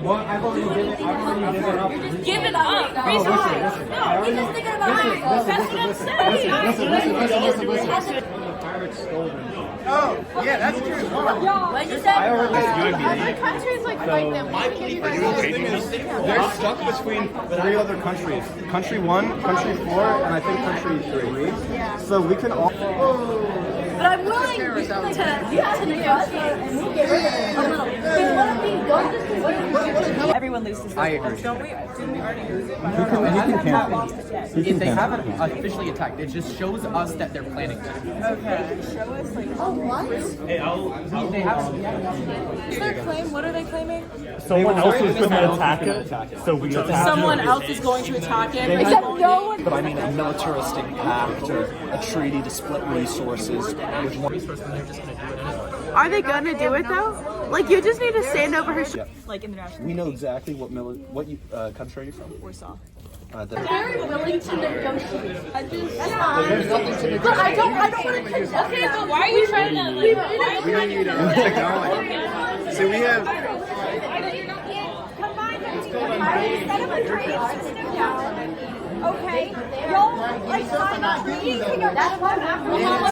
Well, I've already given up. Give it up. No, he's just thinking about Listen. Pirates stole them. Oh, yeah, that's true. What'd you say? Other countries like fight them. They're stuck between 3 other countries. Country 1, country 4, and I think country 3. So we can all... But I'm willing to negotiate and we'll get rid of it a little. Because what if we don't just everyone loses. I agree. Don't we? Didn't we already use it? If they haven't officially attacked, it just shows us that they're planning to. Okay. Show us like. Oh, what? They have. Is their claim? What are they claiming? Someone else is going to attack it, so we attack Someone it. else is going to attack it. Except no one. But I mean a militaristic pact or a treaty to split resources with one. Are they gonna do it though? Like you just need to stand over her shoulder. Like international. We know exactly what country are you from? Warsaw. I'm very willing to negotiate. I just. There's nothing to negotiate. But I don't want to contest. Okay, but why are you trying to like? We don't need technology. So we have... Okay, y'all like sign up. We need to go. That's what I'm